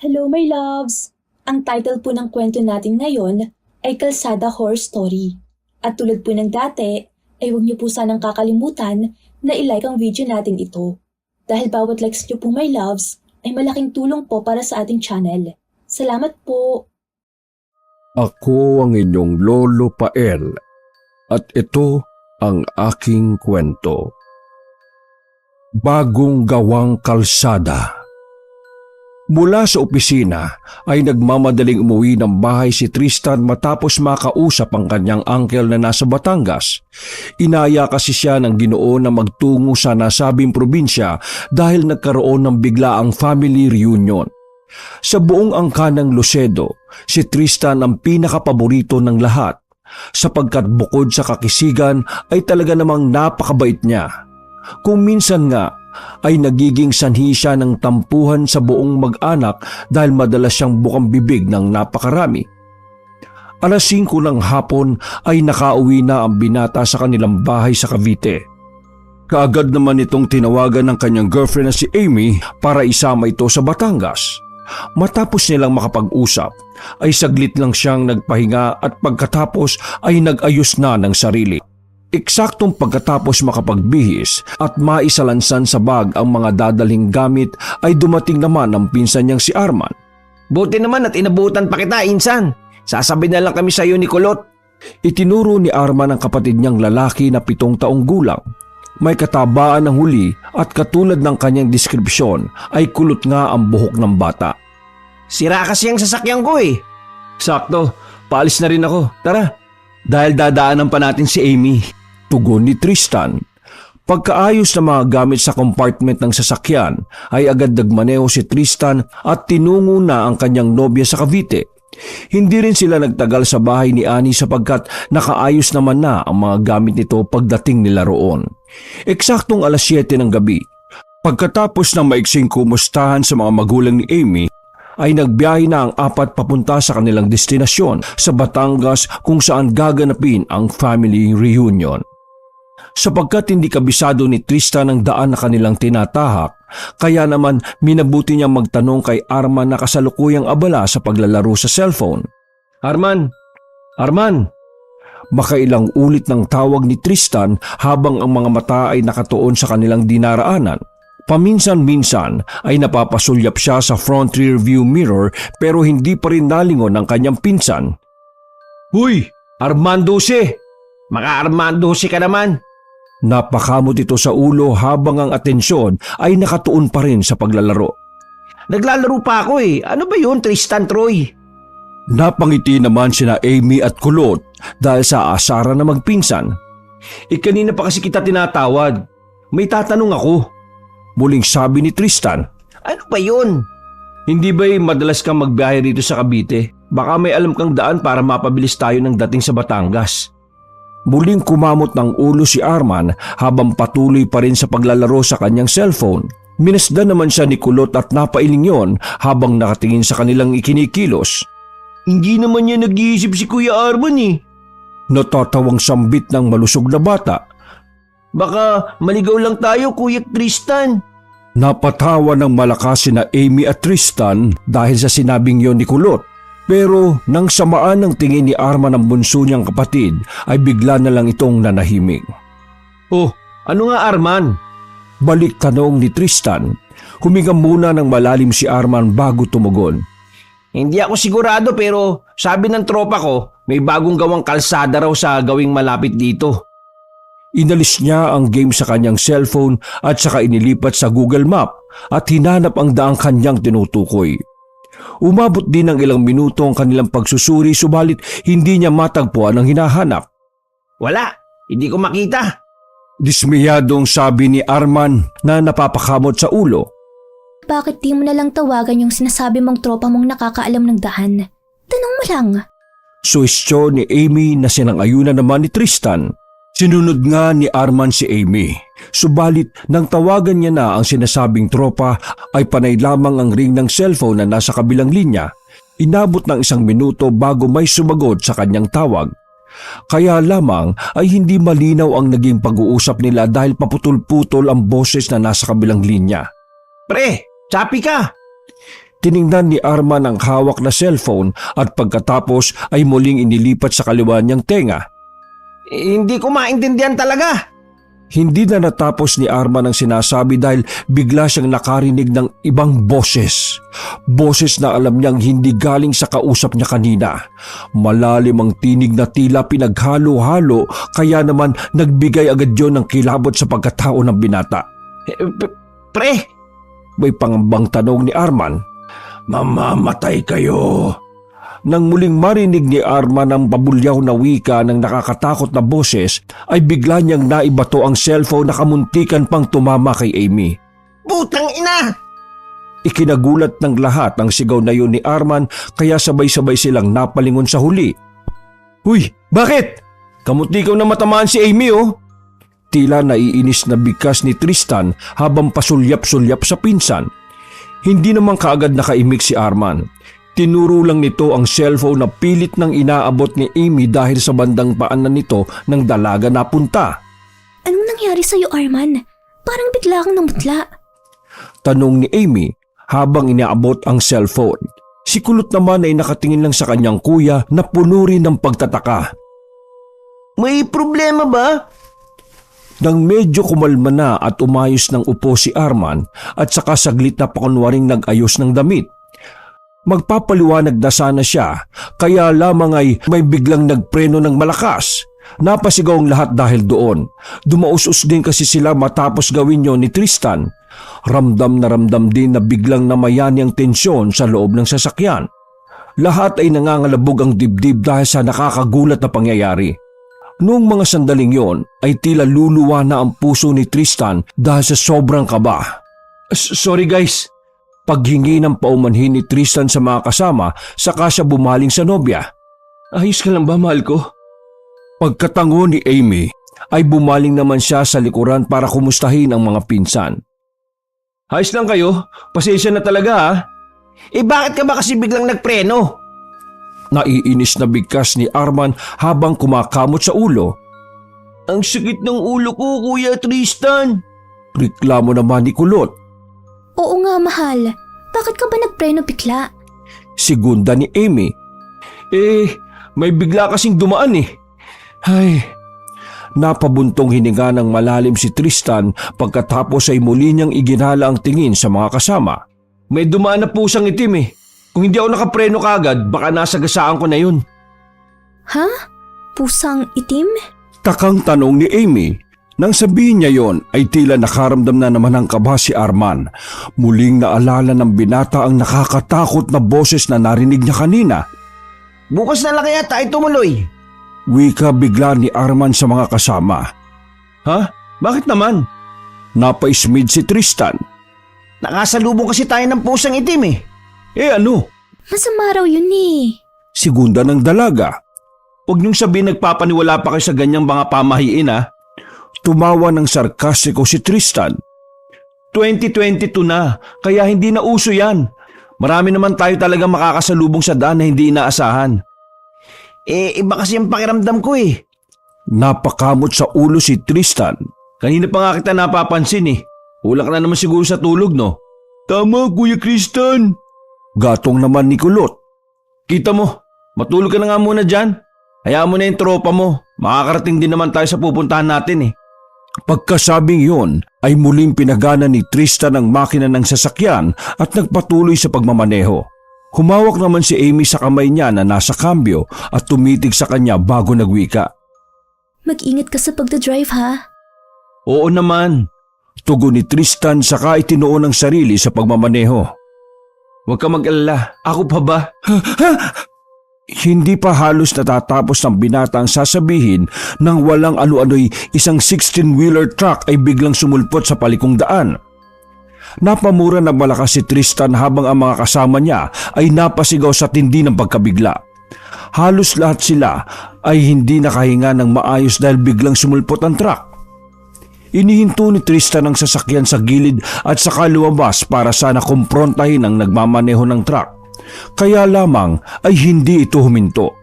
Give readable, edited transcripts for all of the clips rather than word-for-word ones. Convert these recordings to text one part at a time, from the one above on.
Hello my loves! Ang title po ng kwento natin ngayon ay Kalsada Horror Story. At tulad po ng dati, ay huwag niyo po sanang kakalimutan na i-like ang video natin ito. Dahil bawat likes niyo po my loves ay malaking tulong po para sa ating channel. Salamat po! Ako ang inyong Lolo Pael at ito ang aking kwento. Bagong gawang kalsada. Mula sa opisina ay nagmamadaling umuwi ng bahay si Tristan matapos makausap ang kanyang uncle na nasa Batangas. Inaya kasi siya ng Ginoo na magtungo sa nasabing probinsya dahil nagkaroon ng biglaang family reunion. Sa buong angkan ng Lucedo, si Tristan ang pinakapaborito ng lahat sapagkat bukod sa kakisigan ay talaga namang napakabait niya. Kung minsan nga ay nagiging sanhi siya ng tampuhan sa buong mag-anak dahil madalas siyang bukang bibig ng napakarami. Alas 5 ng hapon ay nakauwi na ang binata sa kanilang bahay sa Cavite. Kaagad naman itong tinawagan ng kanyang girlfriend na si Amy para isama ito sa Batangas. Matapos nilang makapag-usap, ay saglit lang siyang nagpahinga at pagkatapos ay nag-ayos na ng sarili. Eksaktong pagkatapos makapagbihis at maisalansan sa bag ang mga dadaling gamit ay dumating naman ang pinsan niyang si Arman. Buti naman at inabutan pa kita, Insan. Sasabi na lang kami sa iyo ni Kulot. Itinuro ni Arman ang kapatid niyang lalaki na 7 taong gulang. May katabaan ng huli at katulad ng kanyang deskripsyon ay kulot nga ang buhok ng bata. Sira kasi ang sasakyan ko eh. Sakto, paalis na rin ako. Tara, dahil dadaanan pa natin si Amy. Tugon ni Tristan. Pagkaayos ng mga gamit sa compartment ng sasakyan ay agad nagmaneho si Tristan at tinungo na ang kanyang nobya sa Cavite. Hindi rin sila nagtagal sa bahay ni Annie sapagkat nakaayos naman na ang mga gamit nito pagdating nila roon. Eksaktong alas 7 ng gabi. Pagkatapos ng maiksing kumustahan sa mga magulang ni Amy, ay nagbiyahe na ang 4 papunta sa kanilang destinasyon sa Batangas kung saan gaganapin ang family reunion. Sapagkat hindi kabisado ni Tristan ang daan na kanilang tinatahak, kaya naman minabuti niyang magtanong kay Arman na kasalukuyang abala sa paglalaro sa cellphone. Arman! Arman! Makailang ulit ng tawag ni Tristan habang ang mga mata ay nakatuon sa kanilang dinaraanan. Paminsan-minsan ay napapasulyap siya sa front rear view mirror pero hindi pa rin nalingon ang kanyang pinsan. Huy! Armando si! Maka Armando si ka naman. Napakamot ito sa ulo habang ang atensyon ay nakatuon pa rin sa paglalaro. Naglalaro pa ako eh. Ano ba yun, Tristan Troy? Napangiti naman sina Amy at Kulot dahil sa asara na magpinsan. Kanina pa kasi kita tinatawad. May tatanong ako. Muling sabi ni Tristan. Ano ba yun? Hindi ba'y madalas kang magbiyahe rito sa Cavite? Baka may alam kang daan para mapabilis tayo ng dating sa Batangas. Muling kumamot ng ulo si Arman habang patuloy pa rin sa paglalaro sa kanyang cellphone. Minasdan naman siya ni Kulot at napailing yon habang nakatingin sa kanilang ikinikilos. Hindi naman niya nag-iisip si Kuya Arman eh. Natatawang sambit ng malusog na bata. Baka maligaw lang tayo, Kuya Tristan. Napatawa ng malakas sina Amy at Tristan dahil sa sinabing yon ni Kulot. Pero nang samaan ng tingin ni Arman ang bunso niyang kapatid ay bigla na lang itong nanahimik. Oh, ano nga Arman? Balik tanong ni Tristan. Huminga muna ng malalim si Arman bago tumugon. Hindi ako sigurado pero sabi ng tropa ko may bagong gawang kalsada raw sa gawing malapit dito. Inalis niya ang game sa kanyang cellphone at saka inilipat sa Google Map at hinanap ang daang kanyang tinutukoy. Umabot din ng ilang minuto ang kanilang pagsusuri subalit hindi niya matagpuan ang hinahanap. Wala, hindi ko makita. Dismayadong sabi ni Arman na napapakamot sa ulo. Bakit di mo na lang tawagan yung sinasabi mong tropa mong nakakaalam ng daan? Tanong mo lang. Suwestyon ni Amy na sinang-ayunan naman ni Tristan. Sinunod nga ni Arman si Amy. Subalit nang tawagan niya na ang sinasabing tropa ay panay lamang ang ring ng cellphone na nasa kabilang linya. Inabot ng 1 minuto bago may sumagot sa kanyang tawag. Kaya lamang ay hindi malinaw ang naging pag-uusap nila dahil paputol-putol ang boses na nasa kabilang linya. Pre, chapi ka! Tiningnan ni Arman ang hawak na cellphone at pagkatapos ay muling inilipat sa kaliwa niyang tenga. Hindi ko maintindihan talaga. Hindi na natapos ni Arman ang sinasabi dahil bigla siyang nakarinig ng ibang boses. Boses na alam niyang hindi galing sa kausap niya kanina. Malalim ang tinig na tila pinaghalo-halo kaya naman nagbigay agad yon ng kilabot sa pagkatao ng binata. Pre, May pangambang tanong ni Arman. Mamamatay kayo. Nang muling marinig ni Arman ang pabulyaw na wika ng nakakatakot na boses, ay bigla niyang naibato ang cellphone na kamuntikan pang tumama kay Amy. putang ina! Ikinagulat ng lahat ang sigaw na yun ni Arman kaya sabay-sabay silang napalingon sa huli. Huy, bakit? Kamunti na matamaan si Amy oh. Tila naiinis na bigkas ni Tristan habang pasulyap-sulyap sa pinsan. Hindi naman kaagad nakaimik si Arman. Tinuro lang nito ang cellphone na pilit nang inaabot ni Amy dahil sa bandang paanan nito ng dalaga napunta. Anong nangyari sa'yo, Arman? Parang bigla kang namutla. Tanong ni Amy habang inaabot ang cellphone. Si Kulot naman ay nakatingin lang sa kanyang kuya na puno rin ng pagtataka. May problema ba? Nang medyo kumalma na at umayos ng upo si Arman at saka saglit na pakunwaring nag-ayos ng damit. Magpapaliwanag na sana siya kaya lamang ay may biglang nagpreno ng malakas. Napasigaw ang lahat dahil doon. Dumausos din kasi sila matapos gawin yon ni Tristan. Ramdam din na biglang namayani ang tensyon sa loob ng sasakyan. Lahat ay nangangalabog ang dibdib dahil sa nakakagulat na pangyayari. Noong mga sandaling yon ay tila luluwa na ang puso ni Tristan dahil sa sobrang kaba. Sorry guys. Paghingi ng paumanhin ni Tristan sa mga kasama, saka siya bumaling sa nobya. Ayos ka lang ba, mahal ko? Pagkatango ni Amy, ay bumaling naman siya sa likuran para kumustahin ang mga pinsan. Ayos lang kayo? Pasensya na talaga ha? Bakit ka ba kasi biglang nagpreno? Naiinis na bigkas ni Arman habang kumakamot sa ulo. Ang sakit ng ulo ko, Kuya Tristan. Reklamo naman ni Kulot. Oo nga, mahal. Bakit ka ba nagpreno bigla? Segunda ni Amy. May bigla kasing dumaan eh. Ay, napabuntong hininga ng malalim si Tristan pagkatapos ay muli niyang iginala ang tingin sa mga kasama. May dumaan na pusang itim eh. Kung hindi ako nakapreno kagad, baka nasagasaan ko na yun. Ha? Pusang itim? Takang tanong ni Amy. Nang sabihin niya yon ay tila nakaramdam na naman ng kaba si Arman. Muling naalala ng binata ang nakakatakot na boses na narinig niya kanina. Bukas na lang kaya tayo tumuloy. Wika bigla ni Arman sa mga kasama. Ha? Bakit naman? Napaismid si Tristan. Nakasalubong kasi tayo ng pusang itim eh. Ano? Masama raw yun eh. Segunda ng dalaga. Huwag niyong sabihin nagpapaniwala pa kayo sa ganyang mga pamahiin ha. Tumawa ng sarkastiko si Tristan. 2022 na, kaya hindi na uso yan. Marami naman tayo talaga makakasalubong sa daan na hindi inaasahan. Iba kasi ang pakiramdam ko eh. Napakamot sa ulo si Tristan. Kanina pa nga kita napapansin eh. Kulang ka na naman siguro sa tulog no? Tama, Kuya Tristan. Gatong naman ni Kulot. Kita mo, matulog ka na nga muna dyan. Hayaan mo na yung tropa mo. Makakarating din naman tayo sa pupuntahan natin eh. Pagkasabing yon ay muling pinagana ni Tristan ang makina ng sasakyan at nagpatuloy sa pagmamaneho. Humawak naman si Amy sa kamay niya na nasa kambyo at tumitig sa kanya bago nagwika. Mag-ingat ka sa pagdadrive ha? Oo naman. Tugon ni Tristan saka itinuon ang sarili sa pagmamaneho. Huwag ka mag-alala. Ako pa ba? Hindi pa halos natatapos ng binata ang sasabihin nang walang ano-ano'y isang 16-wheeler truck ay biglang sumulpot sa palikong daan. Napamura ng malakas si Tristan habang ang mga kasama niya ay napasigaw sa tindi ng pagkabigla. Halos lahat sila ay hindi nakahinga ng maayos dahil biglang sumulpot ang truck. Inihinto ni Tristan ang sasakyan sa gilid at saka lumabas para sana kumprontahin ang nagmamaneho ng truck. Kaya lamang ay hindi ito huminto.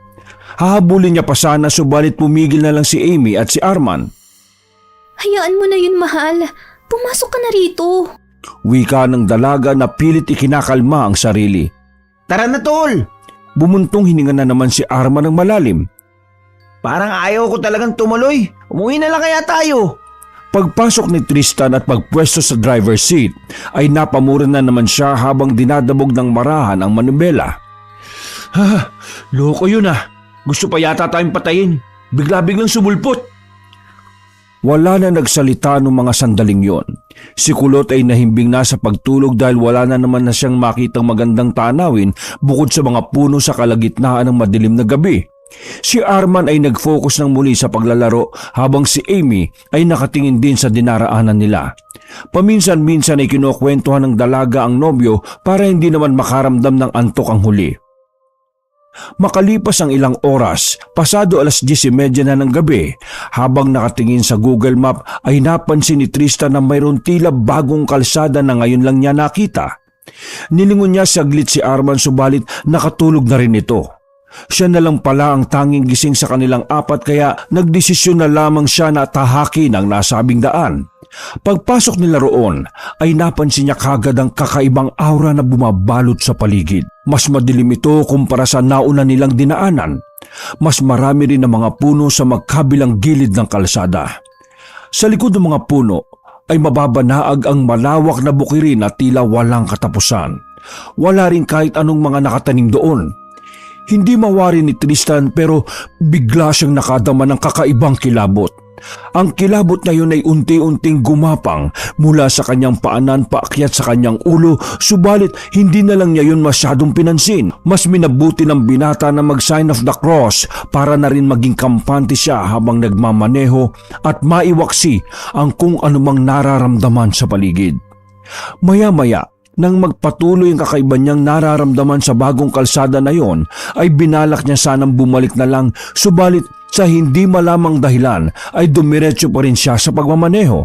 Hahabulin niya pa sana subalit pumigil na lang si Amy at si Arman. Hayaan mo na yun, mahal. Pumasok ka na rito. Wika ng dalaga na pilit ikinakalma ang sarili. Tara na tol! Bumuntong hininga na naman si Arman ng malalim. Parang ayaw ko talagang tumuloy. Umuwi na lang kaya tayo. Pagpasok ni Tristan at pagpwesto sa driver's seat ay napamura na naman siya habang dinadabog ng marahan ang manubela. Loko yun ah. Gusto pa yata tayong patayin. Bigla-biglang sumulpot. Wala na nagsalita ng mga sandaling yon. Si Kulot ay nahimbing na sa pagtulog dahil wala na naman na siyang makitang magandang tanawin bukod sa mga puno sa kalagitnaan ng madilim na gabi. Si Arman ay nag-focus ng muli sa paglalaro habang si Amy ay nakatingin din sa dinaraanan nila. Paminsan-minsan ay kinukwentuhan ng dalaga ang nobyo para hindi naman makaramdam ng antok ang huli. Makalipas ang ilang oras, pasado 10:30 na ng gabi, habang nakatingin sa Google Map ay napansin ni Tristan na mayroon tila bagong kalsada na ngayon lang niya nakita. Nilingon niya saglit si Arman subalit nakatulog na rin ito. Siya na lang pala ang tanging gising sa kanilang apat kaya nagdesisyon na lamang siya na tahakin ang nasabing daan. Pagpasok nila roon ay napansin niya kagad ang kakaibang aura na bumabalot sa paligid. Mas madilim ito kumpara sa nauna nilang dinaanan. Mas marami rin ang mga puno sa magkabilang gilid ng kalsada. Sa likod ng mga puno ay mababanaag ang malawak na bukirin na tila walang katapusan. Wala rin kahit anong mga nakatanim doon. Hindi mawari ni Tristan pero bigla siyang nakadama ng kakaibang kilabot. Ang kilabot na yun ay unti-unting gumapang mula sa kanyang paanan paakyat sa kanyang ulo, subalit hindi na lang niya yun masyadong pinansin. Mas minabuti ng binata na mag-sign of the cross para na rin maging kampante siya habang nagmamaneho at maiwaksi ang kung anumang nararamdaman sa paligid. Maya-maya, nang magpatuloy ang kakaiba niyang nararamdaman sa bagong kalsada na yon, ay binalak niya sanang bumalik na lang, subalit sa hindi malamang dahilan ay dumiretso pa rin siya sa pagmamaneho.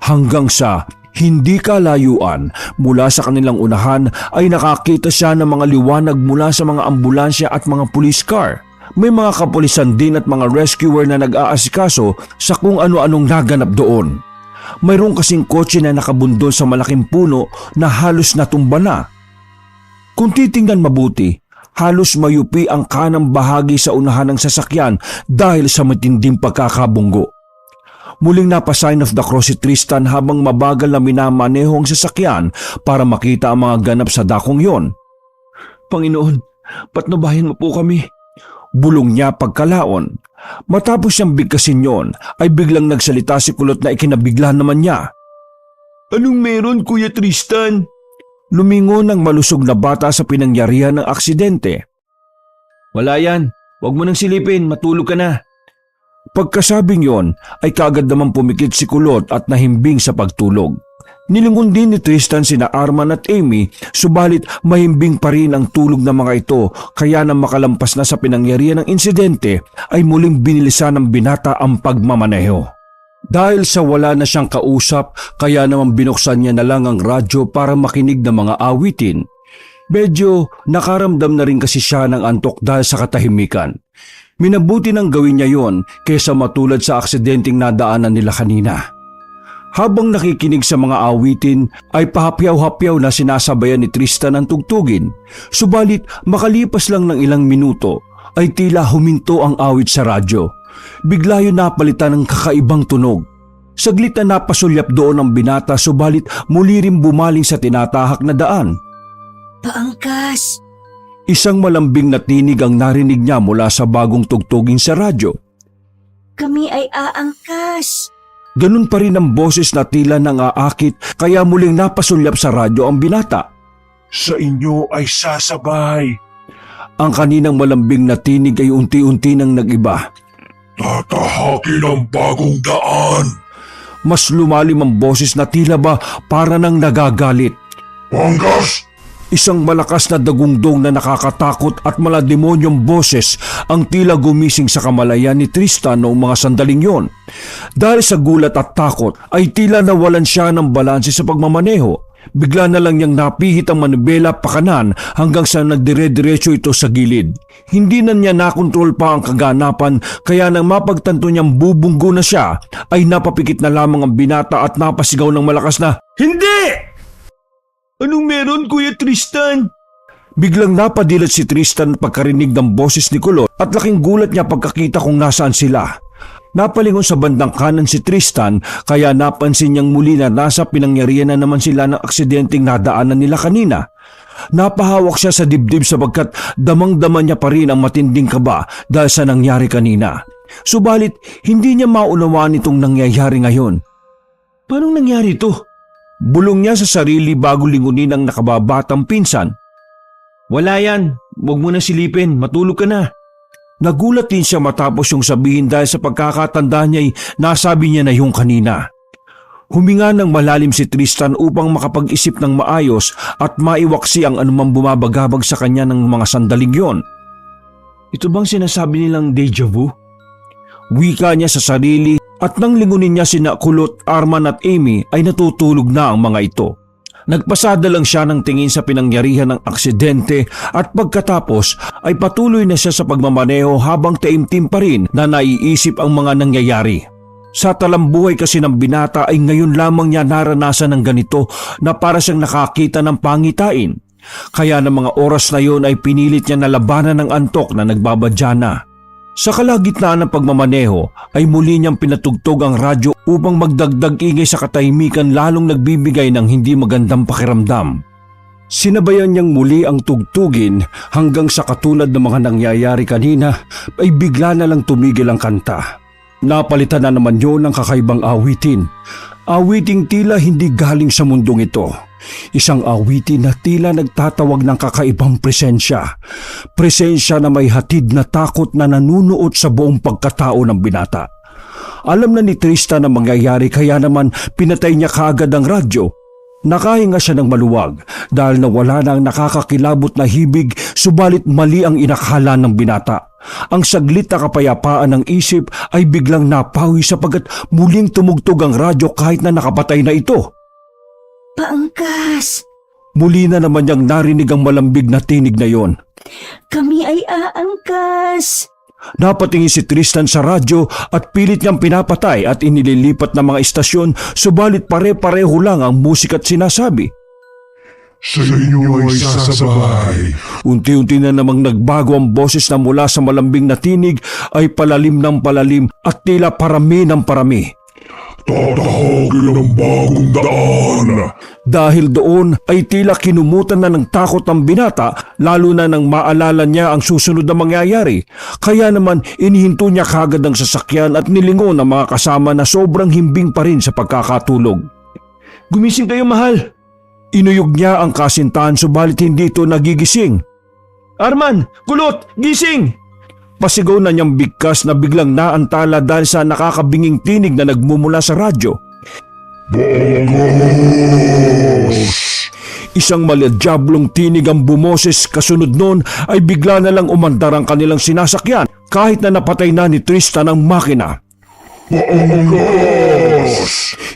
Hanggang sa hindi kalayuan mula sa kanilang unahan ay nakakita siya ng mga liwanag mula sa mga ambulansya at mga police car. May mga kapulisan din at mga rescuer na nag-aasikaso sa kung ano-anong naganap doon. Mayroong kasing kotse na nakabundol sa malaking puno na halos natumba na. Kung titingnan mabuti, halos mayupi ang kanang bahagi sa unahan ng sasakyan dahil sa matinding pagkakabunggo. Muling napasign of the cross si Tristan habang mabagal na minamaneho ang sasakyan para makita ang mga ganap sa dakong yon. Panginoon, patnubayan mo po kami. Bulong niya pagkalaon. Matapos siyang bigkasin yon, ay biglang nagsalita si Kulot na ikinabigla naman niya. Anong meron, Kuya Tristan? Lumingon ang malusog na bata sa pinangyarihan ng aksidente. Wala yan. Huwag mo nang silipin. Matulog ka na. Pagkasabing yon, ay kaagad naman pumikit si Kulot at nahimbing sa pagtulog. Nilingon din ni Tristan sina Arman at Amy, subalit mahimbing pa rin ang tulog ng mga ito kaya nang makalampas na sa pinangyarihan ng insidente ay muling binilisan ng binata ang pagmamaneho. Dahil sa wala na siyang kausap kaya naman binuksan niya na lang ang radyo para makinig ng mga awitin. Medyo nakaramdam na rin kasi siya ng antok dahil sa katahimikan. Minabuti nang gawin niya yon kaysa matulad sa aksidenteng nadaanan nila kanina. Habang nakikinig sa mga awitin ay pahapyaw-hapyaw na sinasabayan ni Tristan ang tugtugin. Subalit makalipas lang ng ilang minuto ay tila huminto ang awit sa radyo. Bigla yun napalitan ng kakaibang tunog. Saglit na napasulyap doon ang binata subalit muli rin bumaling sa tinatahak na daan. Paangkas! Isang malambing na tinig ang narinig niya mula sa bagong tugtugin sa radyo. Kami ay aangkas! Ganun pa rin ang boses na tila nang aakit kaya muling napasulyap sa radyo ang binata. Sa inyo ay sasabay. Ang kaninang malambing na tinig ay unti-unti nang nag-iba. Tatahakin ang bagong daan. Mas lumalim ang boses na tila ba para nang nagagalit. Panggas! Isang malakas na dagungdong na nakakatakot at malademonyong boses ang tila gumising sa kamalayan ni Tristan noong mga sandaling yon. Dahil sa gulat at takot ay tila nawalan siya ng balanse sa pagmamaneho. Bigla na lang niyang napihit ang manibela pakanan hanggang sa nagdire-diretso ito sa gilid. Hindi na niya nakontrol pa ang kaganapan kaya nang mapagtanto niyang bubunggo na siya ay napapikit na lamang ang binata at napasigaw ng malakas na, "Hindi! Anong meron, Kuya Tristan? Biglang napadilat si Tristan pagkarinig ng boses ni Kulot at laking gulat niya pagkakita kung nasaan sila. Napalingon sa bandang kanan si Tristan kaya napansin niyang muli na nasa pinangyarihan na naman sila ng aksidenteng nadaanan nila kanina. Napahawak siya sa dibdib sapagkat damang-dama niya pa rin ang matinding kaba dahil sa nangyari kanina. Subalit hindi niya maunawaan itong nangyayari ngayon. Paano nangyari ito? Bulong niya sa sarili bago lingunin ang nakababatang pinsan. Wala yan. Huwag mo na silipin. Matulog ka na. Nagulat din siya matapos yung sabihin dahil sa pagkakatanda niya ay nasabi niya na yung kanina. Huminga ng malalim si Tristan upang makapag-isip ng maayos at maiwaksi ang anumang bumabagabag sa kanya ng mga sandaling yon. Ito bang sinasabi nilang deja vu? Wika niya sa sarili at nang lingunin niya sina Kulot, Arman at Amy ay natutulog na ang mga ito. Nagpasada lang siya ng tingin sa pinangyarihan ng aksidente at pagkatapos ay patuloy na siya sa pagmamaneho habang taimtim pa rin na naiisip ang mga nangyayari. Sa talambuhay kasi ng binata ay ngayon lamang niya naranasan ng ganito na para siyang nakakita ng pangitain. Kaya ng mga oras na yon ay pinilit niya na labanan ng antok na nagbabadya na. Sa kalagitnaan ng pagmamaneho ay muli niyang pinatugtog ang radyo upang magdagdag ingay sa katahimikan lalong nagbibigay ng hindi magandang pakiramdam. Sinabayan niyang muli ang tugtugin hanggang sa katulad ng mga nangyayari kanina ay bigla na lang tumigil ang kanta. Napalitan na naman yun ng kakaibang awitin. Awiting tila hindi galing sa mundong ito. Isang awitin na tila nagtatawag ng kakaibang presensya. Presensya na may hatid na takot na nanunuot sa buong pagkatao ng binata. Alam na ni Tristan ang mangyayari kaya naman pinatay niya kaagad ang radyo. Nakahinga siya ng maluwag dahil nawala na ang nakakakilabot na hibig subalit mali ang inakala ng binata. Ang saglit na kapayapaan ng isip ay biglang napawi sapagkat muling tumugtog ang radyo kahit na nakapatay na ito. Paangkas! Muli na naman niyang narinig ang malambig na tinig na yon. Kami ay aangkas! Napatingin si Tristan sa radyo at pilit niyang pinapatay at inililipat ng mga istasyon subalit pare-pareho lang ang musika at sinasabi. Sa inyo ay sasabay. Unti-unti na namang nagbago ang boses na mula sa malambing na tinig ay palalim ng palalim at tila parami ng parami. Tatahagin ang bagong daan. Dahil doon ay tila kinumutan na ng takot ang binata lalo na nang maalala niya ang susunod na mangyayari. Kaya naman inihinto niya kagad ang sasakyan at nilingon ang mga kasama na sobrang himbing pa rin sa pagkakatulog. Gumising kayo, mahal. Inuyog niya ang kasintahan subalit hindi ito nagigising. Arman! Kulot! Gising! Pasigaw na niyang bigkas na biglang naantala dahil sa nakakabinging tinig na nagmumula sa radyo. Bongos! Isang maladyablong tinig ang bumoses kasunod noon ay bigla na lang umandar ang kanilang sinasakyan kahit na napatay na ni Tristan ang makina. Bongos!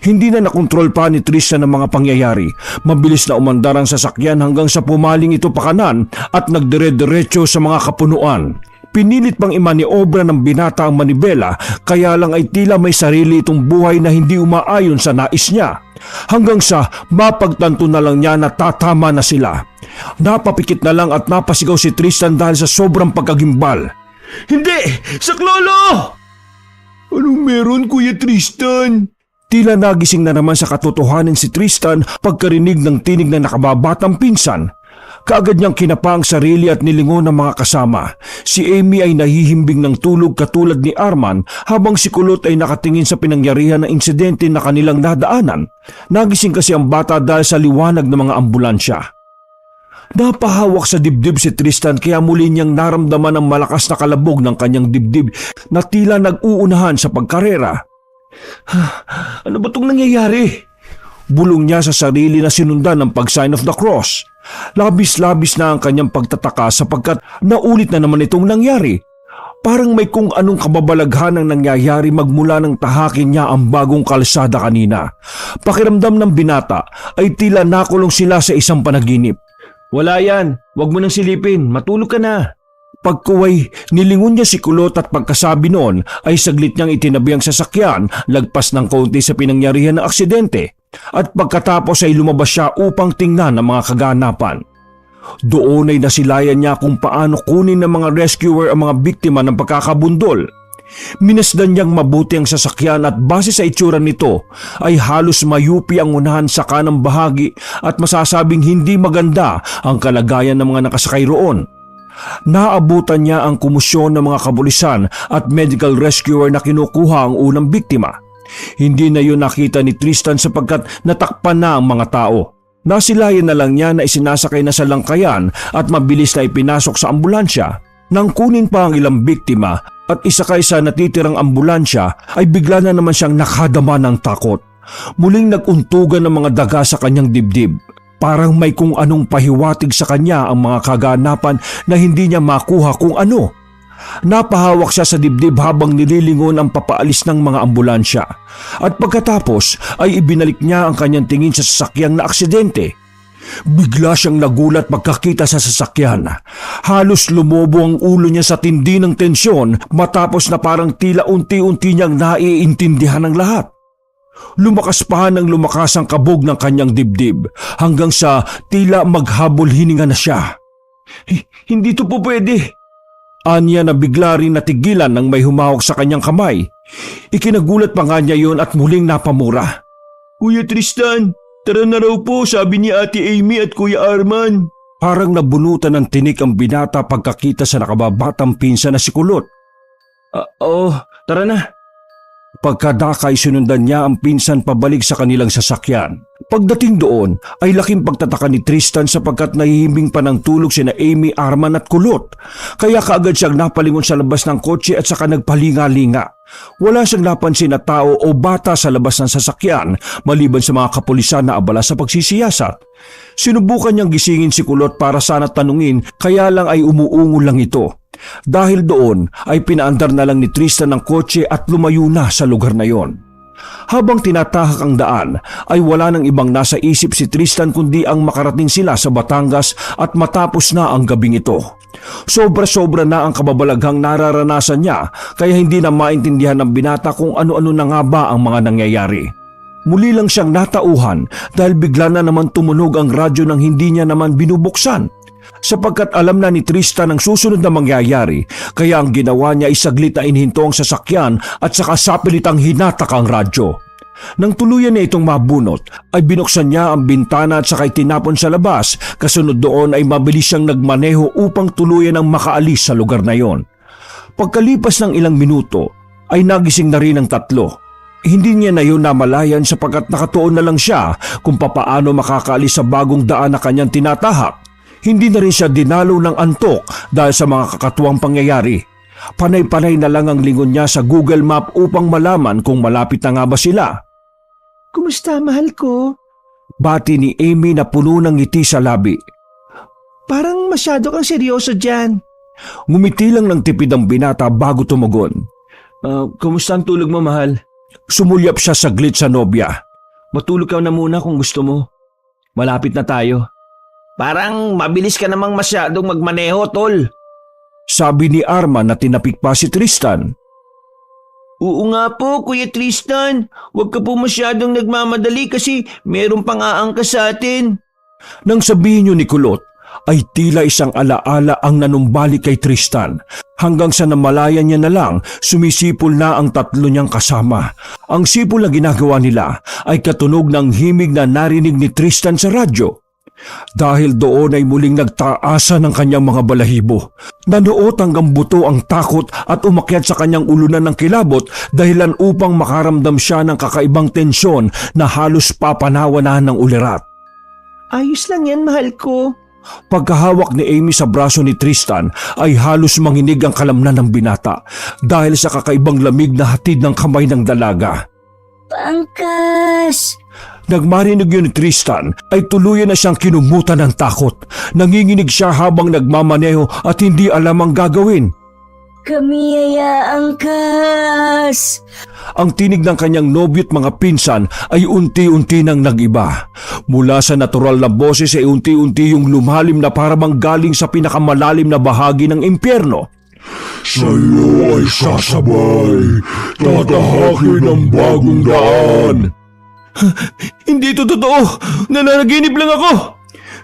Hindi na nakontrol pa ni Tristan ang mga pangyayari. Mabilis na umandar ang sasakyan hanggang sa pumaling ito pakanan at nagdire-diretso sa mga kapunuan. Pinilit pang imaniobra ng binata ang manibela kaya lang ay tila may sarili itong buhay na hindi umaayon sa nais niya. Hanggang sa mapagtanto na lang niya na tatama na sila. Napapikit na lang at napasigaw si Tristan dahil sa sobrang pagkagimbal. Hindi! Saklolo! Anong meron, Kuya Tristan? Tila nagising na naman sa katotohanan si Tristan pagkarinig ng tinig na nakababatang pinsan. Kaagad niyang kinapa ang sarili at nilingon ng mga kasama. Si Amy ay nahihimbing ng tulog katulad ni Arman habang si Kulot ay nakatingin sa pinangyarihan ng insidente na kanilang nadaanan. Nagising kasi ang bata dahil sa liwanag ng mga ambulansya. Napahawak sa dibdib si Tristan kaya muli niyang naramdaman ang malakas na kalabog ng kanyang dibdib na tila nag-uunahan sa pagkarera. Ano ba itong nangyayari? Bulong niya sa sarili na sinundan ng pag-sign of the cross. Labis-labis na ang kanyang pagtataka sapagkat naulit na naman itong nangyari. Parang may kung anong kababalaghan ang nangyayari magmula ng tahakin niya ang bagong kalsada kanina. Pakiramdam ng binata ay tila nakulong sila sa isang panaginip. Wala yan. Huwag mo nang silipin. Matulog ka na. Pagkuway, nilingon niya si Kulot at pagkasabi noon ay saglit niyang itinabi ang sasakyan lagpas ng kaunti sa pinangyarihan ng aksidente. at pagkatapos ay lumabas siya upang tingnan ang mga kaganapan. Doon ay nasilayan niya kung paano kunin ng mga rescuer ang mga biktima ng pagkakabundol. Minasdan niyang mabuti ang sasakyan at base sa itsura nito ay halos mayupi ang unahan sa kanang bahagi at masasabing hindi maganda ang kalagayan ng mga nakasakay roon. Naabutan niya ang kumusyon ng mga kapulisan at medical rescuer na kinukuha ang unang biktima. Hindi na yun nakita ni Tristan sapagkat natakpan na ang mga tao. Nasilayan na lang niya na isinasakay na sa langkayan at mabilis na ipinasok sa ambulansya. Nang kunin pa ang ilang biktima at isakay sa natitirang ambulansya ay bigla na naman siyang nakadama ng takot. Muling naguntugan ng mga daga sa kanyang dibdib. Parang may kung anong pahiwatig sa kanya ang mga kaganapan na hindi niya makuha kung ano. Napahawak siya sa dibdib habang nililingon ang papaalis ng mga ambulansya. At pagkatapos ay ibinalik niya ang kanyang tingin sa sasakyang na aksidente. Bigla siyang nagulat pagkakita sa sasakyan. Halos lumobo ang ulo niya sa tindi ng tensyon matapos na parang tila unti-unti niyang naiintindihan ang lahat. Lumakas pa ng lumakas ang kabog ng kanyang dibdib hanggang sa tila maghabol hininga na siya. Hindi to po pwede. Anya na bigla rin natigilan nang may humawak sa kanyang kamay. Ikinagulat pa nga niya yon at muling napamura. Kuya Tristan, tara na raw po, sabi ni Ate Amy at Kuya Arman. Parang nabunutan ng tinik ang binata pagkakita sa nakababatang pinsan na si Kulot. Oo, tara na. Pagkadakay sinundan niya ang pinsan pabalik sa kanilang sasakyan. Pagdating doon ay laking pagtataka ni Tristan sapagkat nahihimbing pa ng tulog sina Amy, Arman at Kulot. Kaya kaagad siyang napalingon sa labas ng kotse at saka nagpalinga-linga. Wala siyang napansin na tao o bata sa labas ng sasakyan maliban sa mga kapulisan na abala sa pagsisiyasat. Sinubukan niyang gisingin si Kulot para sana tanungin kaya lang ay umuungol lang ito. Dahil doon ay pinaandar na lang ni Tristan ng kotse at lumayo na sa lugar na yon. Habang tinatahak ang daan ay wala nang ibang nasa isip si Tristan kundi ang makarating sila sa Batangas at matapos na ang gabing ito. Sobra-sobra na ang kababalaghang nararanasan niya kaya hindi na maintindihan ng binata kung ano-ano na nga ba ang mga nangyayari. Muli lang siyang natauhan dahil bigla na naman tumunog ang radyo nang hindi niya naman binubuksan. Sapagkat alam na ni Tristan ang susunod na mangyayari, kaya ang ginawa niya ay saglit na inhinto ang sasakyan at saka sapilitang hinatak ang radyo. Nang tuluyan niya itong mabunot, ay binuksan niya ang bintana at saka itinapon sa labas, kasunod doon ay mabilis siyang nagmaneho upang tuluyan ang makaalis sa lugar na yon. Pagkalipas ng ilang minuto, ay nagising na rin ang tatlo. Hindi niya na yun namalayan sapagkat nakatuon na lang siya kung papaano makakaalis sa bagong daan na kanyang tinatahak. Hindi na rin siya dinalo ng antok dahil sa mga kakatuwang pangyayari. Panay-panay na lang ang lingon niya sa Google Map upang malaman kung malapit na nga ba sila. Kumusta, mahal ko? Bati ni Amy na puno ng ngiti sa labi. Parang masyado kang seryoso dyan. Ngumiti lang ng tipid ang binata bago tumugon. Kumusta ang tulog mo, mahal? Sumulyap siya saglit sa nobya. Matulog ka na muna kung gusto mo. Malapit na tayo. Parang mabilis ka namang masyadong magmaneho, tol. Sabi ni Arman na tinapik pa si Tristan. Oo nga po, Kuya Tristan. Huwag ka po masyadong nagmamadali kasi meron pang aangkas sa atin. Nang sabihin niyo ni Kulot, ay tila isang alaala ang nanumbalik kay Tristan. Hanggang sa namalayan niya na lang, sumisipol na ang tatlo niyang kasama. Ang sipol na ginagawa nila ay katunog ng himig na narinig ni Tristan sa radyo. Dahil doon ay muling nagtaasa ng kanyang mga balahibo. Nanuot hanggang buto ang takot at umakyat sa kanyang ulunan ng kilabot dahilan upang makaramdam siya ng kakaibang tensyon na halos papanawanan ng ulirat. Ayos lang yan, mahal ko. Pagkahawak ni Amy sa braso ni Tristan ay halos manginig ang kalamnan ng binata dahil sa kakaibang lamig na hatid ng kamay ng dalaga. Pangkas! Nagmarinig yun ni Tristan ay tuluyan na siyang kinumutan ng takot. Nanginginig siya habang nagmamaneho at hindi alam ang gagawin. Kami ay aangkas! Ang tinig ng kanyang nobyo't mga pinsan ay unti-unti nang nag-iba. Mula sa natural na boses ay unti-unti yung lumalim na parang galing sa pinakamalalim na bahagi ng impyerno. Sa'yo ay sasabay, tatahakin ang bagong daan. Hindi ito totoo! Nananaginip lang ako!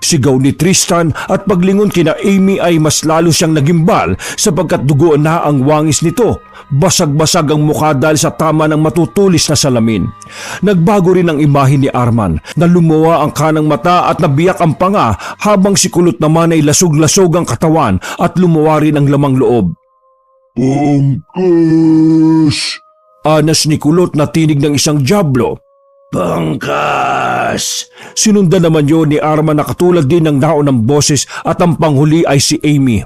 Sigaw ni Tristan at paglingon kina Amy ay mas lalo siyang nagimbal sapagkat dugo na ang wangis nito. Basag-basag ang mukha dahil sa tama ng matutulis na salamin. Nagbago rin ang imahe ni Arman na lumuwa ang kanang mata at nabiyak ang panga habang si Kulot naman ay lasog-lasog ang katawan at lumuwa rin ang lamang loob. Pangkas! Anas ni Kulot na tinig ng isang dyablo. Pangkas! Sinundan naman yun ni Arman na katulad din ng naunang boses at ang panghuli ay si Amy.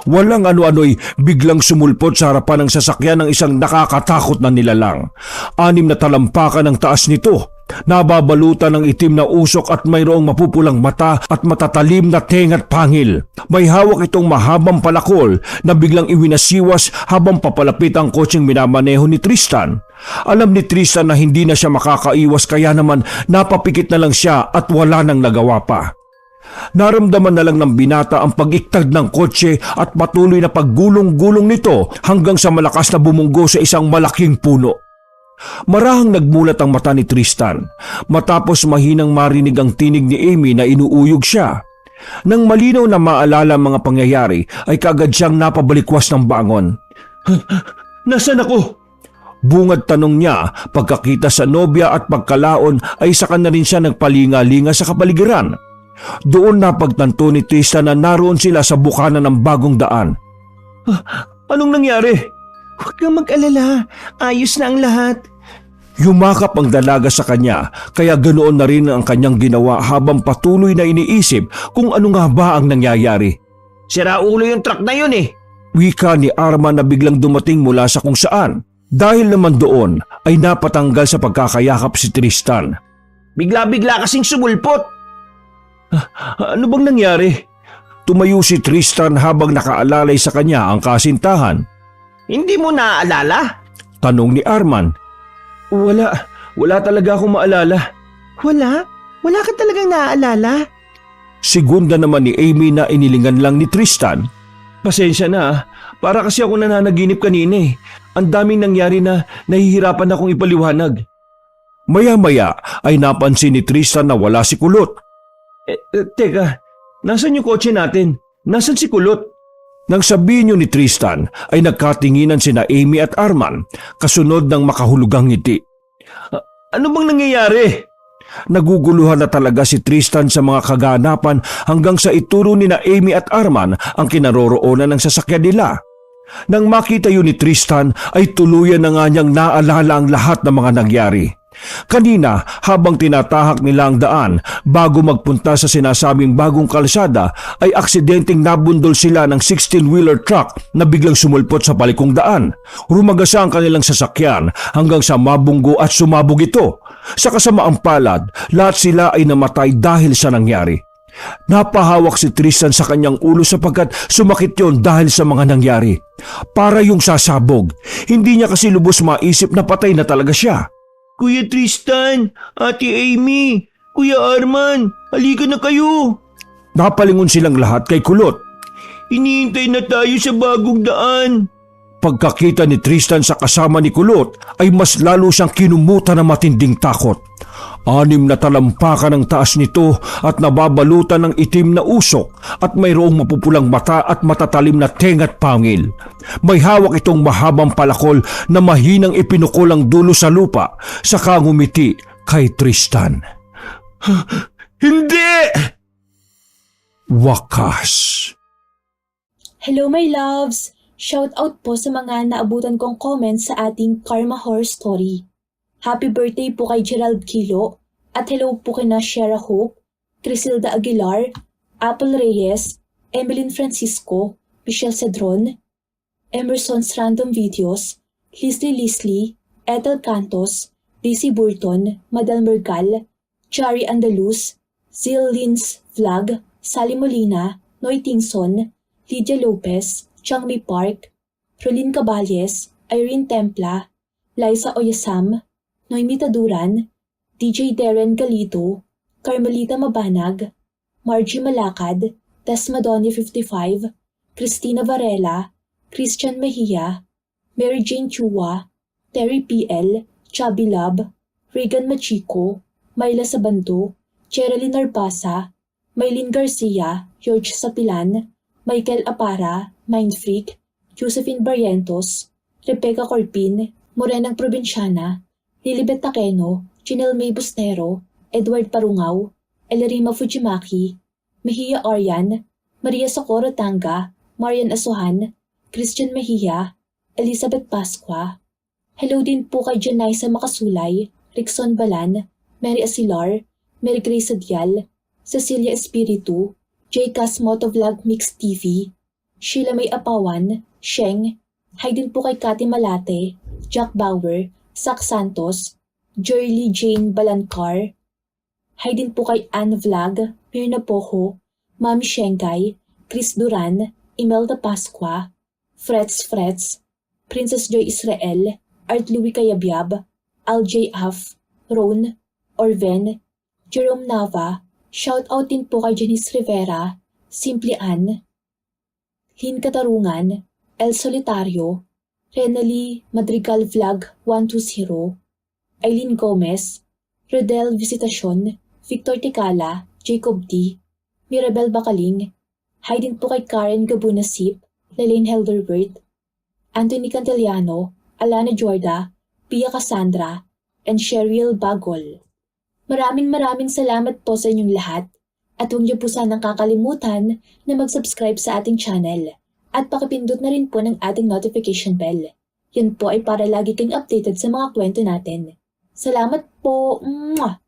Walang ano-ano'y biglang sumulpot sa harapan ng sasakyan ng isang nakakatakot na nilalang. 6 na talampakan ang taas nito. Nababalutan ng itim na usok at mayroong mapupulang mata at matatalim na tenga't pangil. May hawak itong mahabang palakol na biglang iwinasiwas habang papalapit ang kotseng minamaneho ni Tristan. Alam ni Tristan na hindi na siya makakaiwas kaya naman napapikit na lang siya at wala nang nagawa pa. Naramdaman na lang ng binata ang pag-iktad ng kotse at patuloy na paggulong-gulong nito hanggang sa malakas na bumunggo sa isang malaking puno. Marahang nagmulat ang mata ni Tristan matapos mahinang marinig ang tinig ni Amy na inuuyog siya. Nang malinaw na maalala ang mga pangyayari ay kaagad siyang napabalikwas ng bangon. Nasaan ako? Bungad tanong niya pagkakita sa nobya at pagkalaon ay saka na rin siya nagpalinga-linga sa kapaligiran. Doon napagtanto ni Tristan na naroon sila sa bukana ng bagong daan. Anong nangyari? Huwag kang mag-alala. Ayos na ang lahat. Yumakap ang dalaga sa kanya kaya ganoon na rin ang kanyang ginawa habang patuloy na iniisip kung ano nga ba ang nangyayari. Sira ulo yung truck na yun eh. Wika ni Arman na biglang dumating mula sa kung saan. Dahil naman doon ay napatanggal sa pagkakayakap si Tristan. Bigla-bigla kasing sumulpot. Ano bang nangyari? Tumayo si Tristan habang nakaalalay sa kanya ang kasintahan. Hindi mo naaalala? Tanong ni Arman. Wala talaga akong maalala. Wala? Wala ka talagang naaalala? Segunda naman ni Amy na inilingan lang ni Tristan. Pasensya na, para kasi ako nananaginip kanina eh. Ang daming nangyari na nahihirapan akong ipaliwanag. Maya-maya ay napansin ni Tristan na wala si Kulot. Teka, nasan yung kotse natin? Nasan si Kulot? Nang sabihin niyo ni Tristan ay nagkatinginan sina Amy at Arman kasunod ng makahulugang ngiti. Ano bang nangyayari? Naguguluhan na talaga si Tristan sa mga kaganapan hanggang sa ituro ni na Amy at Arman ang kinaroroonan ng sasakyan nila. Nang makita yun ni Tristan ay tuluyan na nga niyang naalala ang lahat ng mga nangyari. Kanina habang tinatahak nila ang daan bago magpunta sa sinasabing bagong kalsada ay aksidenteng nabundol sila ng 16-wheeler truck na biglang sumulpot sa palikong daan. Rumagasa ang kanilang sasakyan hanggang sa mabunggo at sumabog ito. Sa kasamaang palad, lahat sila ay namatay dahil sa nangyari. Napahawak si Tristan sa kanyang ulo sapagkat sumakit yon dahil sa mga nangyari. Para yung sasabog, hindi niya kasi lubos maisip na patay na talaga siya. Kuya Tristan, Ate Amy, Kuya Arman, halika na kayo. Napalingon silang lahat kay Kulot. Hinihintay na tayo sa bagong daan. Pagkakita ni Tristan sa kasama ni Kulot ay mas lalo siyang kinumutan ng matinding takot. 6 na talampakan ang taas nito at nababalutan ng itim na usok at mayroong mapupulang mata at matatalim na tenga't pangil. May hawak itong mahabang palakol na mahinang ipinukol ang dulo sa lupa saka ngumiti kay Tristan. Hindi! Wakas. Hello my loves! Shout out po sa mga naabutan kong comments sa ating Karma Horror Story. Happy birthday po kay Gerald Kilo at hello po kina Shera Hope, Crisilda Aguilar, Apple Reyes, Emeline Francisco, Michelle Cedron, Emerson's Random Videos, Leslie, Ethel Cantos, Daisy Burton, Madal Mergal, Chari Andaluz, Zil Lins Vlog, Sally Molina, Noy Tingson, Lydia Lopez, Changmi Park, Rolin Caballes, Irene Templa, Liza Oyasam, Noymita Duran, DJ Darren Galito, Carmelita Mabanag, Margie Malakad, Desmadoni 55, Christina Varela, Christian Mejia, Mary Jane Chua, Terry PL, Chubby Love, Regan Machico, Myla Sabando, Cherilyn Narpasa, Maylin Garcia, George Sapilan, Michael Apara, Mindfreak, Josephine Barrientos, Rebecca Corpin, Morenang Provinciana, Lilibet Takeno, Janelle May Bustero, Edward Parungaw, Elerima Fujimaki, Mejia Aryan, Maria Socorro Tanga, Marian Asuhan, Christian Mejia, Elizabeth Pasqua. Hello din po kay Janaisa Makasulay, Rickson Balan, Mary Asilar, Mary Grace Adial, Cecilia Espiritu, J. Cas Motovlog Mix TV, Sheila May Apawan, Sheng, hi din po kay Cathy Malate, Jack Bauer, Sak Santos, Joyly Jane Balancar, hi din po kay Anne Vlog, Mirna Poho, Mami Shengay, Chris Duran, Imelda Pasqua, Frets, Princess Joy Israel, Art Louis Kayabyab, Al J. Af, Ron, Orven, Jerome Nava, shout out din po kay Janice Rivera, Simply Ann, Lynn Katarungan, El Solitario, Renally Madrigal Vlog 120, Eileen Gomez, Rodel Visitacion, Victor Ticala, Jacob D, Mirabel Bacaling, hi din po kay Karen Gabunasip, Lelaine Helderworth, Anthony Cantillano, Alana Jorda, Pia Cassandra, and Cheryl Bagol. Maraming salamat po sa inyong lahat at huwag niyo po sanang kakalimutan na mag-subscribe sa ating channel at pakipindot na rin po ng ating notification bell. Yan po ay para lagi kayong updated sa mga kwento natin. Salamat po! Mwah!